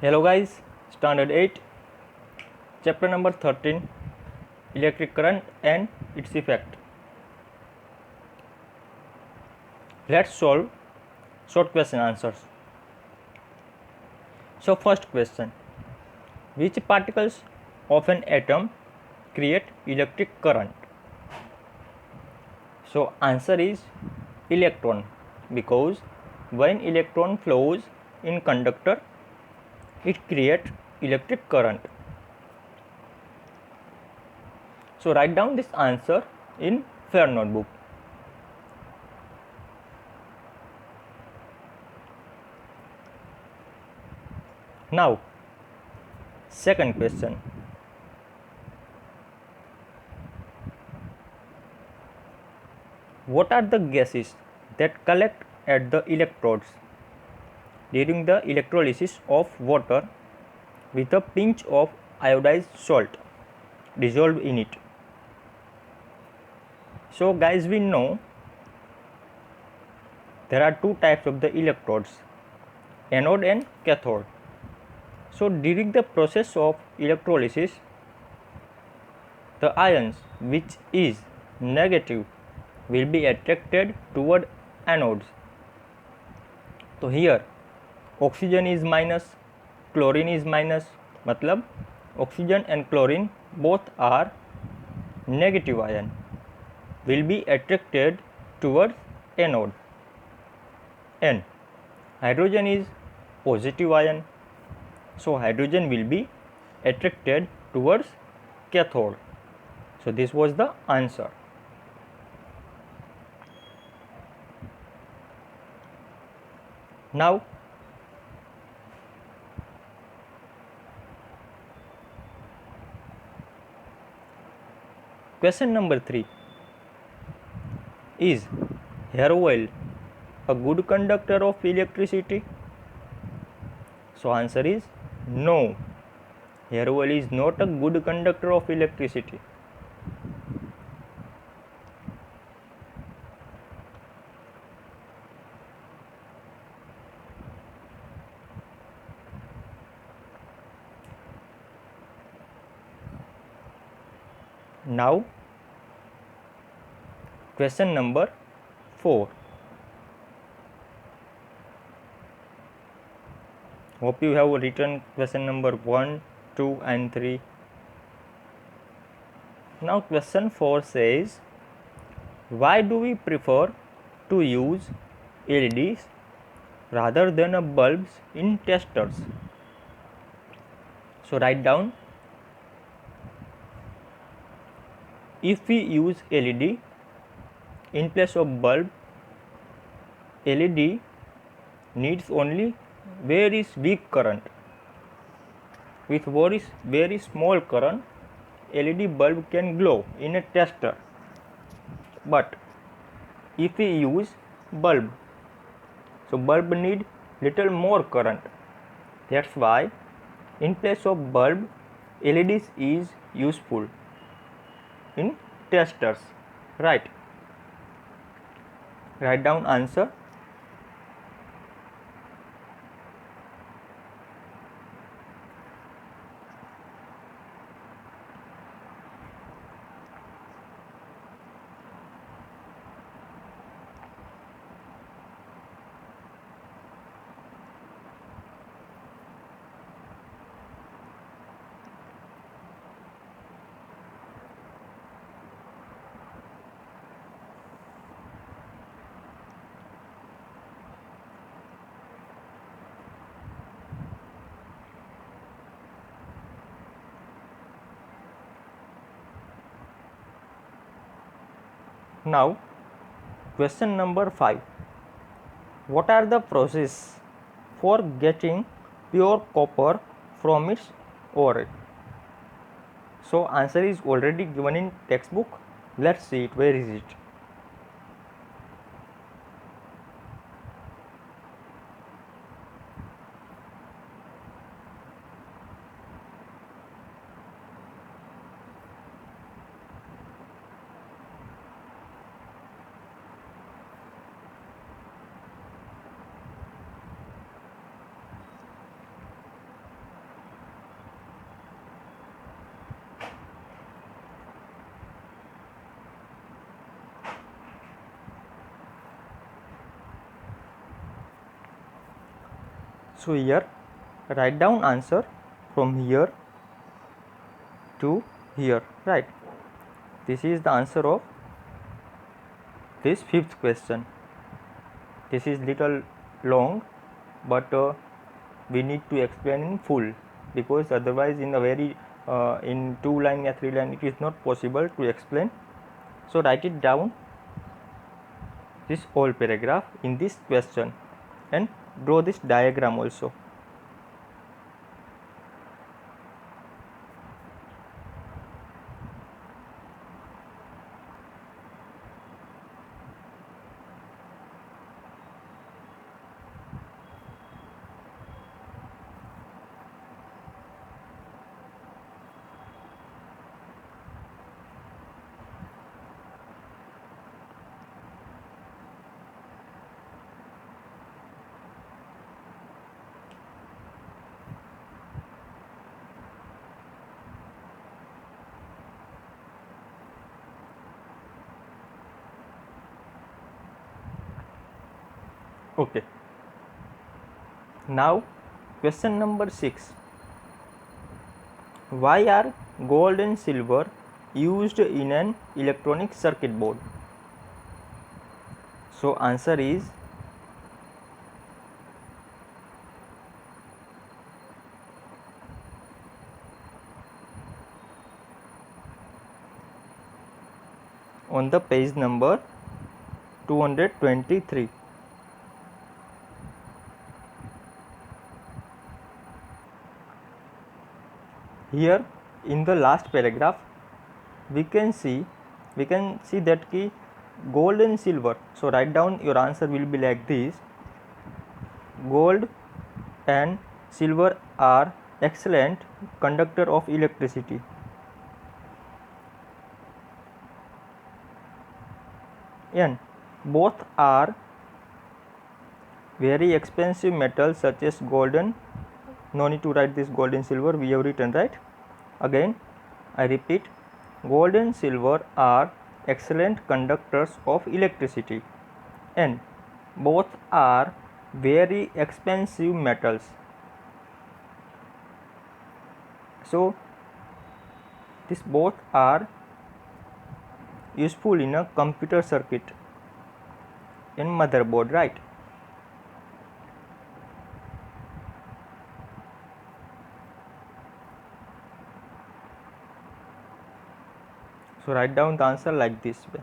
Hello guys, Standard 8, Chapter number 13, Electric Current and its Effect. Let's solve short question answers. So first question, which particles of an atom create electric current? So answer is electron, because when electron flows in conductor, it creates electric current. So write down this answer in fair notebook. Now, second question. What are the gases that collect at the electrodes during the electrolysis of water with a pinch of iodized salt dissolved in it? So guys, we know there are two types of the electrodes, anode and cathode. So during the process of electrolysis, the ions which is negative will be attracted toward anodes. So here oxygen is minus, chlorine is minus, मतलब oxygen and chlorine both are negative ion, will be attracted towards anode, and hydrogen is positive ion, so hydrogen will be attracted towards cathode. So this was the answer. Now question number 3, is hair oil a good conductor of electricity? So answer is no, hair oil is not a good conductor of electricity. Now question number 4. Hope you have written question number 1, 2 and 3. Now question 4 says, why do we prefer to use LEDs rather than bulbs in testers? So write down, if we use LED in place of bulb, LED needs only very weak current. With very small current, LED bulb can glow in a tester. But if we use bulb, so bulb need little more current. That's why in place of bulb, LEDs is useful in testers. Right. Write down answer. Now question number 5. What are the process for getting pure copper from its ore? So answer is already given in textbook. Let's see it. Where is it? So here write down answer from here to here, right? This is the answer of this fifth question. This is little long, but we need to explain in full, because otherwise in a very in 2 line or 3 line it is not possible to explain. So write it down, this whole paragraph in this question, and draw this diagram also. Okay, now question number 6. Why are gold and silver used in an electronic circuit board? So answer is on the page number 223. Here in the last paragraph we can see that ki gold and silver. So write down your answer will be like this: gold and silver are excellent conductor of electricity. And both are very expensive metals such as gold and, no need to write this gold and silver, we have written, right? Again I repeat, gold and silver are excellent conductors of electricity, and both are very expensive metals. So these both are useful in a computer circuit in motherboard, right? So write down the answer like this way.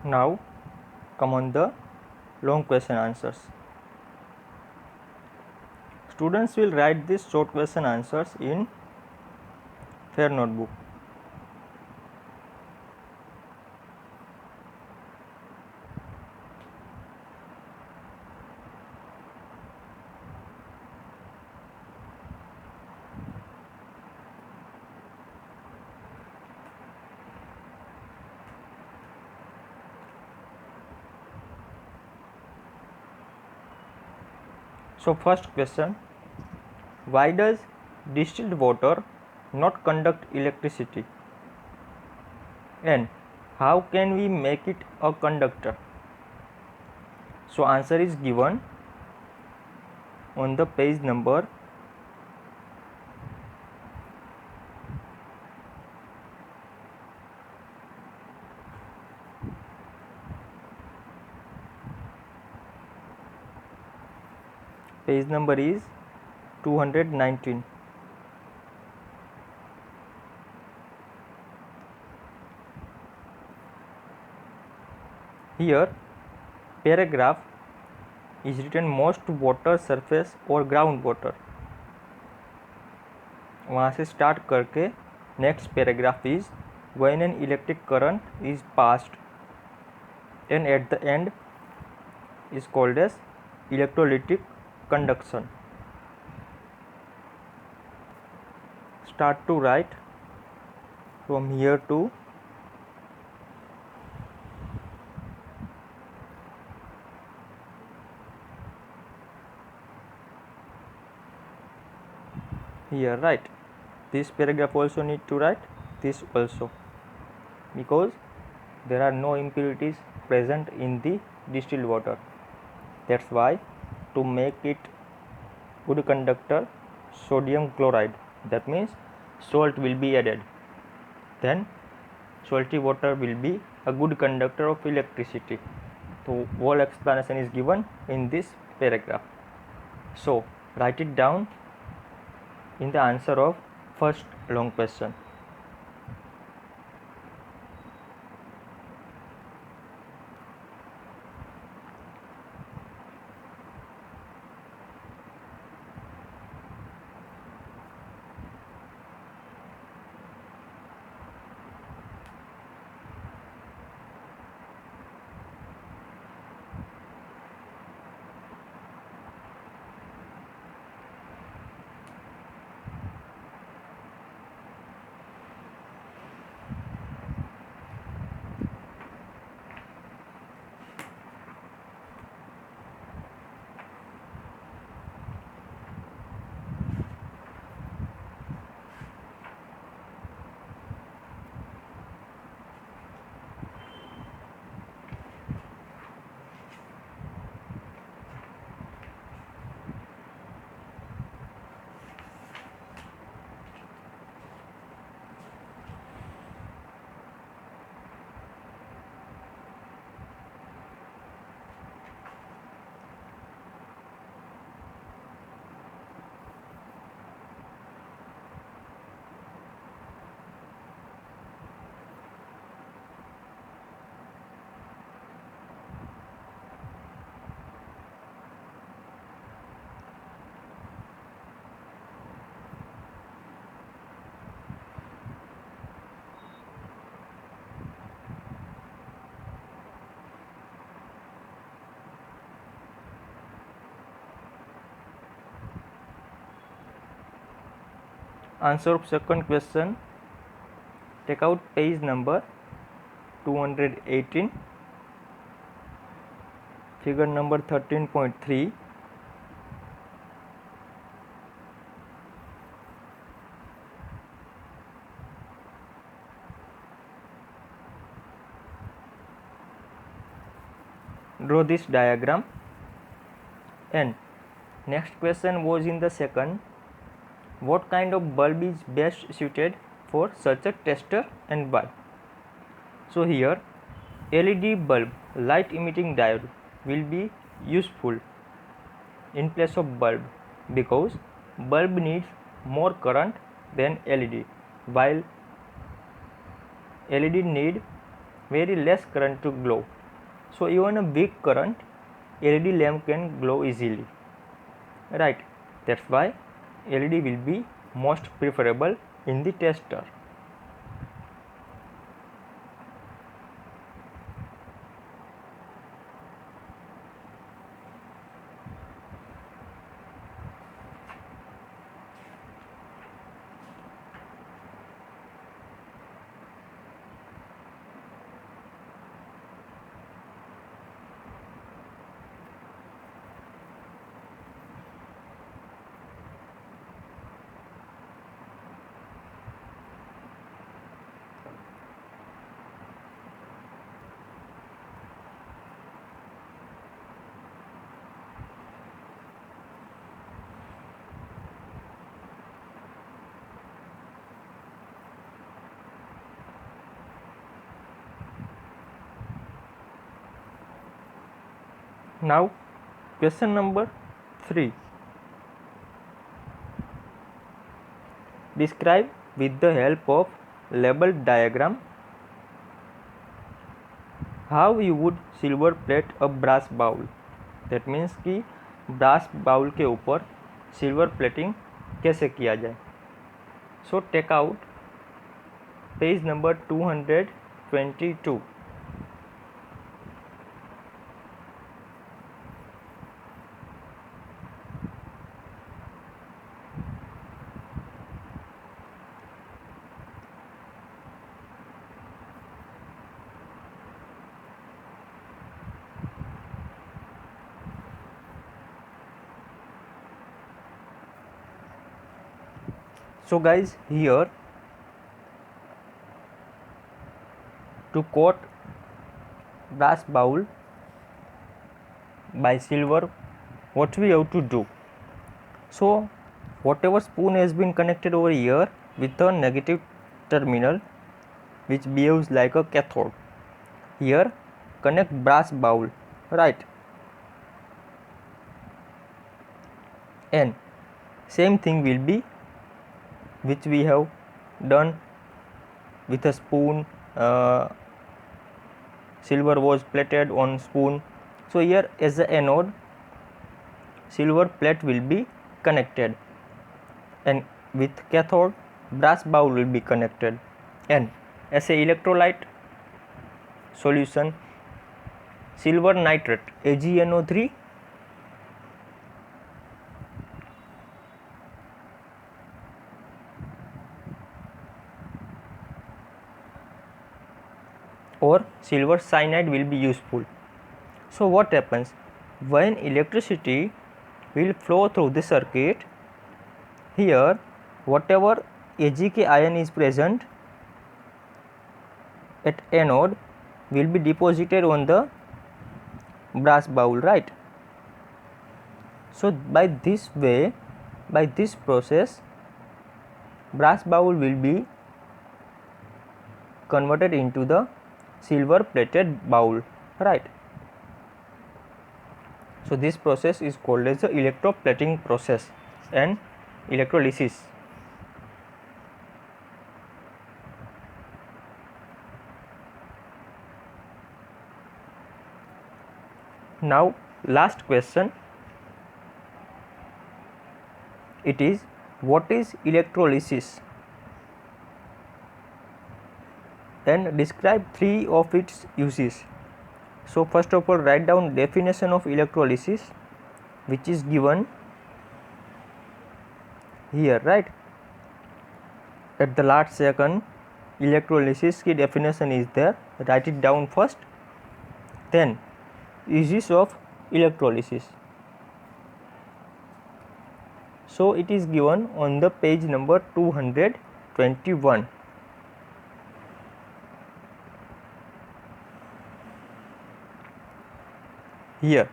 Now come on the long question answers. Students will write these short question answers in their notebook. So first question, why does distilled water not conduct electricity, and how can we make it a conductor? So answer is given on the page number 219. Here paragraph is written most water surface or ground water, वहाँ से start करके Next paragraph is when an electric current is passed and at the end is called as electrolytic conduction. Start to write from here to here, right? This paragraph also need to write this also, because there are no impurities present in the distilled water. That's why to make it good conductor, sodium chloride, that means salt will be added. Then salty water will be a good conductor of electricity. So whole explanation is given in this paragraph. So write it down in the answer of first long question. Answer of second question, take out page number 218, figure number 13.3. Draw this diagram. And next question was in the second, what kind of bulb is best suited for such a tester and bulb? So here LED bulb, light emitting diode, will be useful in place of bulb, because bulb needs more current than LED, while LED need very less current to glow. So even a weak current, LED lamp can glow easily, right? That's why LED will be most preferable in the tester. Now question number 3. Describe with the help of label diagram how you would silver plate a brass bowl. That means कि brass bowl के ऊपर silver plating कैसे किया जाए. So take out page number 222. So guys, here to coat brass bowl by silver, what we have to do? So whatever spoon has been connected over here with a negative terminal which behaves like a cathode, here connect brass bowl, right? And same thing will be which we have done with a spoon. Silver was plated on spoon, so here as the anode silver plate will be connected, and with cathode brass bowl will be connected. And as a electrolyte solution, silver nitrate AgNO3 or silver cyanide will be useful. So what happens when electricity will flow through the circuit? Here whatever Ag ion is present at anode will be deposited on the brass bowl, right? So by this way, by this process, brass bowl will be converted into the silver plated bowl, right? So this process is called as the electroplating process and electrolysis. Now last question, it is what is electrolysis and describe three of its uses. So first of all, write down definition of electrolysis which is given here, right? At the last second, electrolysis की definition is there, write it down first. Then uses of electrolysis, so it is given on the page number 221. Here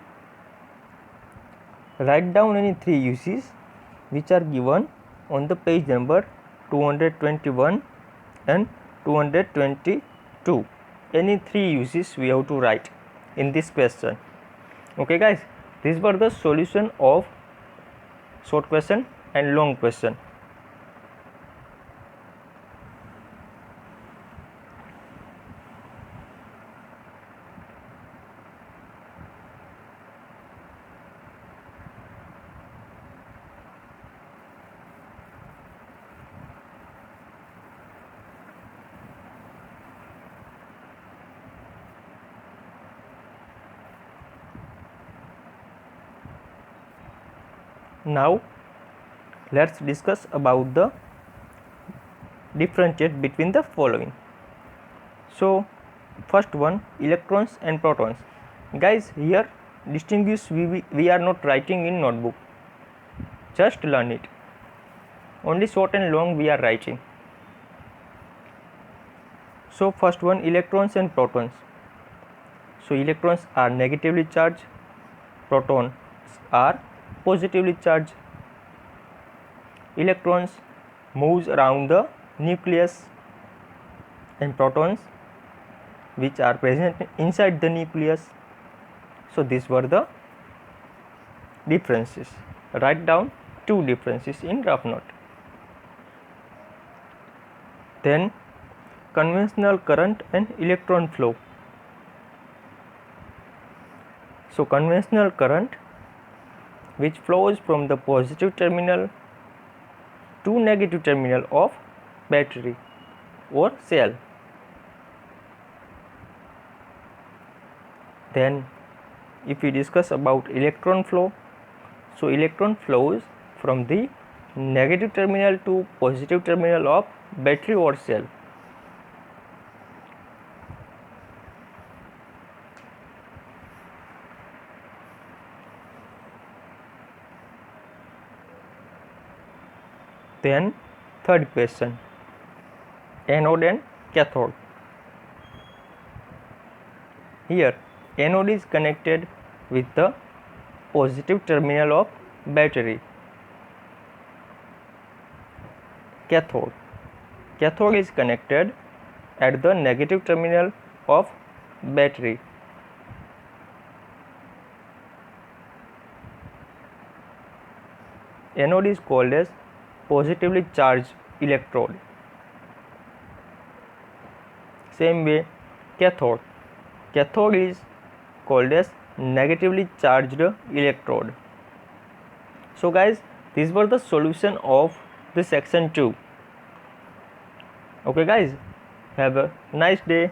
write down any three uses which are given on the page number 221 and 222. Any three uses we have to write in this question. Okay guys, these were the solution of short question and long question. Now let's discuss about the differentiate between the following. So first one, electrons and protons. Guys, here distinguish we are not writing in notebook, just learn it. Only short and long we are writing. So first one, electrons and protons. So electrons are negatively charged, protons are positively charged. Electrons moves around the nucleus and protons which are present inside the nucleus. So these were the differences. Write down two differences in rough note. Then conventional current and electron flow. So conventional current which flows from the positive terminal to negative terminal of battery. or cell. Then if we discuss about electron flow, so electron flows from the negative terminal to positive terminal of battery or cell. Then third question, anode and cathode. Here anode is connected with the positive terminal of battery. Cathode is connected at the negative terminal of battery. Anode is called as positively charged electrode. Same way cathode is called as negatively charged electrode. So guys, these were the solution of the section 2. Okay guys, have a nice day.